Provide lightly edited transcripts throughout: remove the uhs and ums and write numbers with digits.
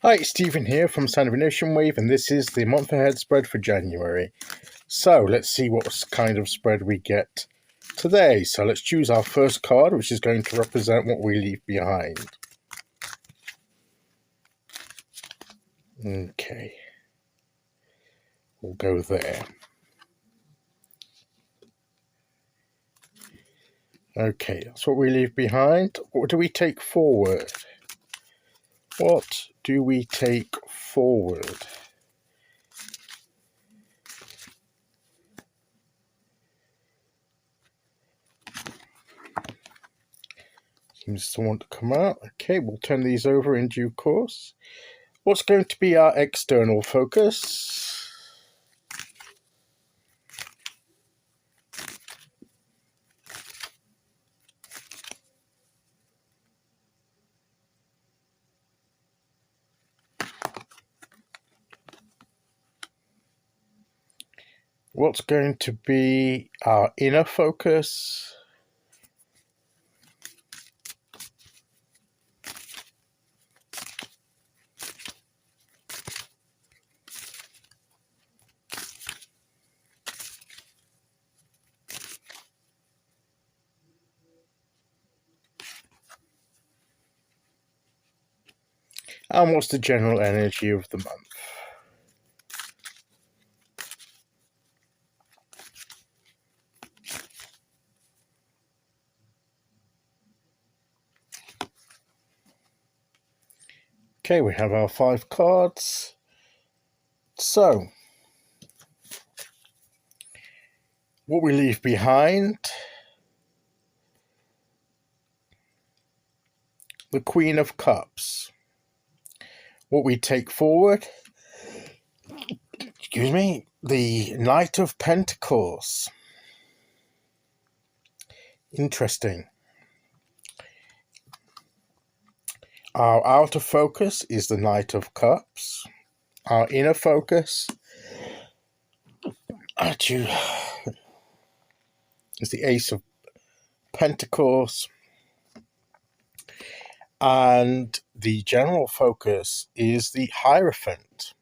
Hi, it's Stephen here from Sound of an Ocean Wave, and this is the month ahead spread for January. So let's see what kind of spread we get today. So let's choose our first card, which is going to represent what we leave behind. Okay, we'll go there. Okay, that's what we leave behind. What do we take forward? What do we take forward? Seems to want to come out. Okay, we'll turn these over in due course. What's going to be our external focus? What's going to be our inner focus? And what's the general energy of the month? Okay, we have our 5 cards. So, what we leave behind, the Queen of Cups. What we take forward, the Knight of Pentacles. Interesting. Our outer focus is the Knight of Cups. Our inner focus is the Ace of Pentacles. And the general focus is the Hierophant.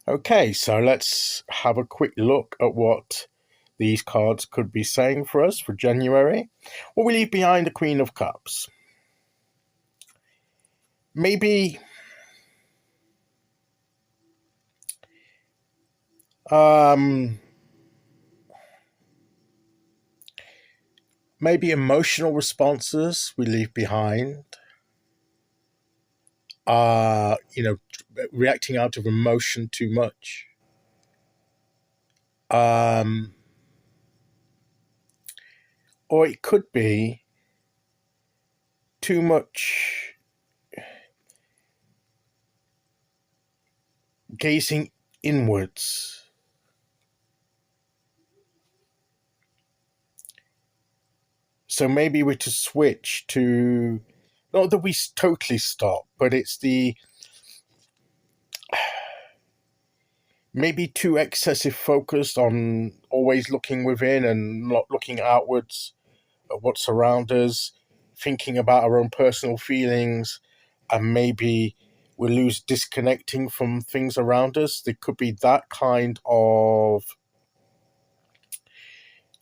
Okay, so let's have a quick look at what these cards could be saying for us for January. What we leave behind, the Queen of Cups. Maybe maybe emotional responses we leave behind. Reacting out of emotion too much. Or it could be too much gazing inwards. So maybe we're to switch to, not that we totally stop, but it's the maybe too excessive focus on always looking within and not looking outwards at what's around us, thinking about our own personal feelings, and maybe we lose disconnecting from things around us. There could be that kind of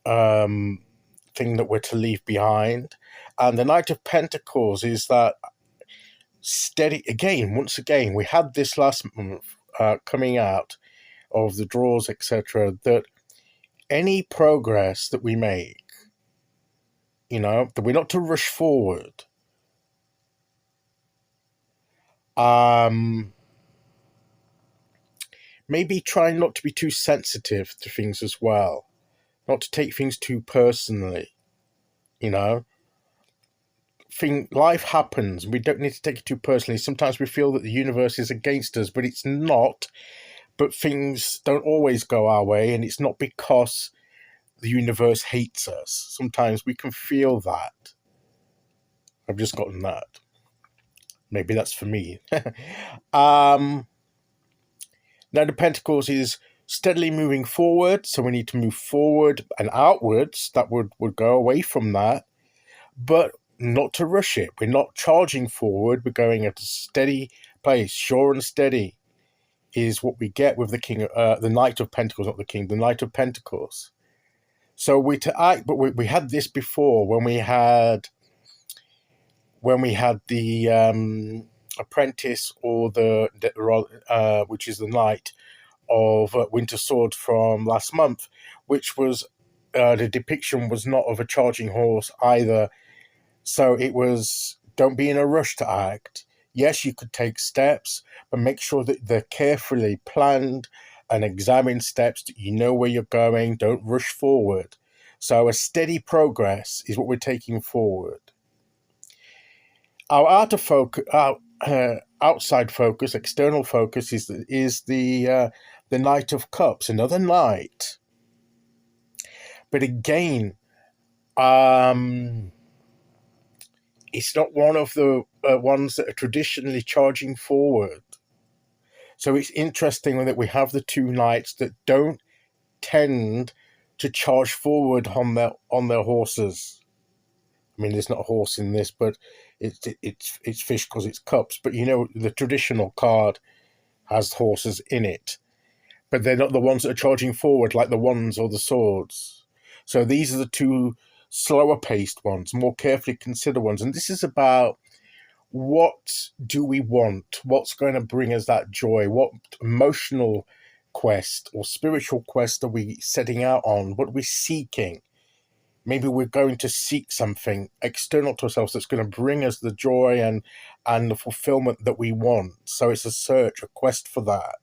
thing that we're to leave behind. And the Knight of Pentacles is that steady, once again, we had this last month coming out of the draws, etc., that any progress that we make, that we're not to rush forward. Maybe try not to be too sensitive to things as well, not to take things too personally. Life happens. We don't need to take it too personally. Sometimes we feel that the universe is against us, but it's not. But things don't always go our way, and it's not because the universe hates us. Sometimes we can feel that. I've just gotten that. Maybe that's for me. Now the Pentacles is steadily moving forward, so we need to move forward and outwards. That would go away from that. But not to rush it. We're not charging forward. We're going at a steady pace, sure and steady is what we get with the king, the Knight of Pentacles, not the king, the Knight of Pentacles. So we to act, but we had this before when we had the apprentice, or which is the Knight of Winter Sword from last month, which was the depiction was not of a charging horse either. So it was, don't be in a rush to act. Yes, you could take steps, but make sure that they're carefully planned and examined steps, that you know where you're going. Don't rush forward. So a steady progress is what we're taking forward. Our outside focus, external focus is the Knight of Cups, another knight. But again, it's not one of the ones that are traditionally charging forward. So it's interesting that we have the two knights that don't tend to charge forward on their horses. I mean, there's not a horse in this, but it's fish because it's cups. But the traditional card has horses in it, but they're not the ones that are charging forward like the wands or the swords. So these are the two slower paced ones, more carefully considered ones. And this is about, what do we want? What's going to bring us that joy? What emotional quest or spiritual quest are we setting out on? What are we seeking? Maybe we're going to seek something external to ourselves that's going to bring us the joy and the fulfillment that we want. So it's a search, a quest for that.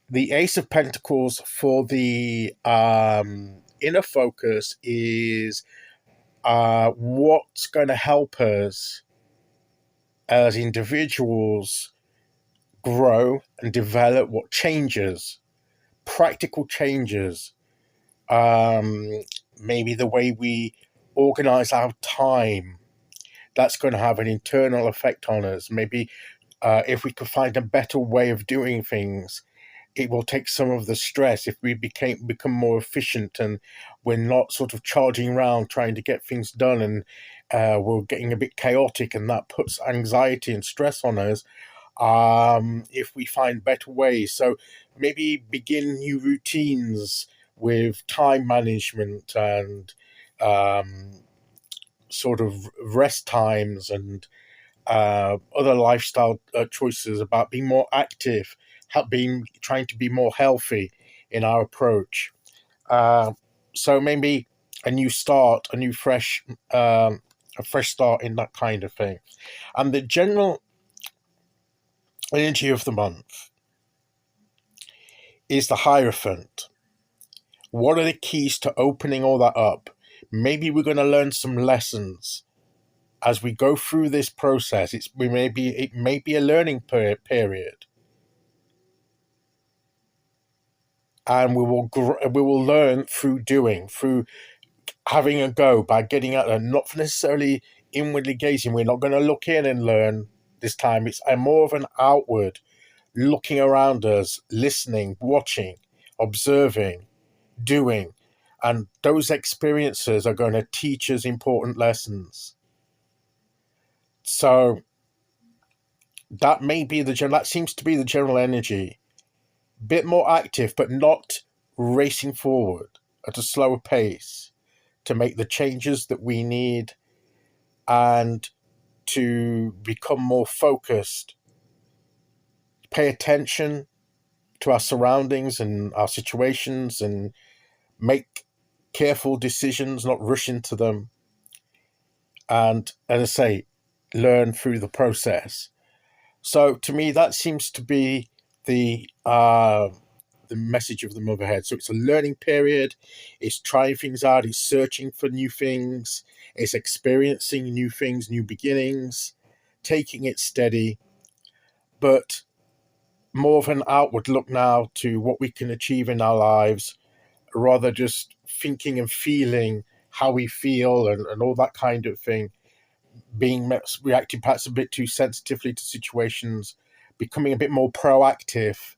The Ace of Pentacles for the inner focus is what's going to help us as individuals grow and develop, what changes, practical changes. Maybe the way we organize our time, that's going to have an internal effect on us. Maybe if we could find a better way of doing things, it will take some of the stress. If we become more efficient and we're not sort of charging around trying to get things done, and we're getting a bit chaotic, and that puts anxiety and stress on us. If we find better ways, so maybe begin new routines with time management and sort of rest times and other lifestyle choices about being more active, trying to be more healthy in our approach. So maybe a new start, a fresh start in that kind of thing. And the general energy of the month is the Hierophant. What are the keys to opening all that up? Maybe we're going to learn some lessons as we go through this process. It may be a learning period, and we will learn through doing, through having a go, by getting out there, not necessarily inwardly gazing. We're not going to look in and learn this time. It's more of an outward looking around us, listening, watching, observing, doing, and those experiences are going to teach us important lessons. So that seems to be the general energy. Bit more active, but not racing forward at a slower pace to make the changes that we need and to become more focused. Pay attention to our surroundings and our situations and make careful decisions, not rush into them. And as I say, learn through the process. So to me, that seems to be the message of the Motherhead. So it's a learning period. It's trying things out. It's searching for new things. It's experiencing new things, new beginnings, taking it steady, but more of an outward look now to what we can achieve in our lives, rather just thinking and feeling how we feel and all that kind of thing. Reacting perhaps a bit too sensitively to situations, becoming a bit more proactive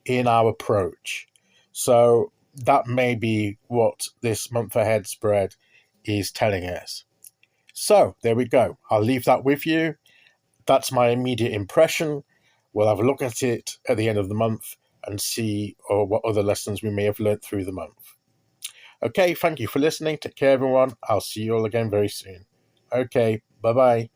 in our approach. So that may be what this month ahead spread is telling us. So there we go. I'll leave that with you. That's my immediate impression. We'll have a look at it at the end of the month and see what other lessons we may have learnt through the month. Okay, thank you for listening. Take care, everyone. I'll see you all again very soon. Okay, bye-bye.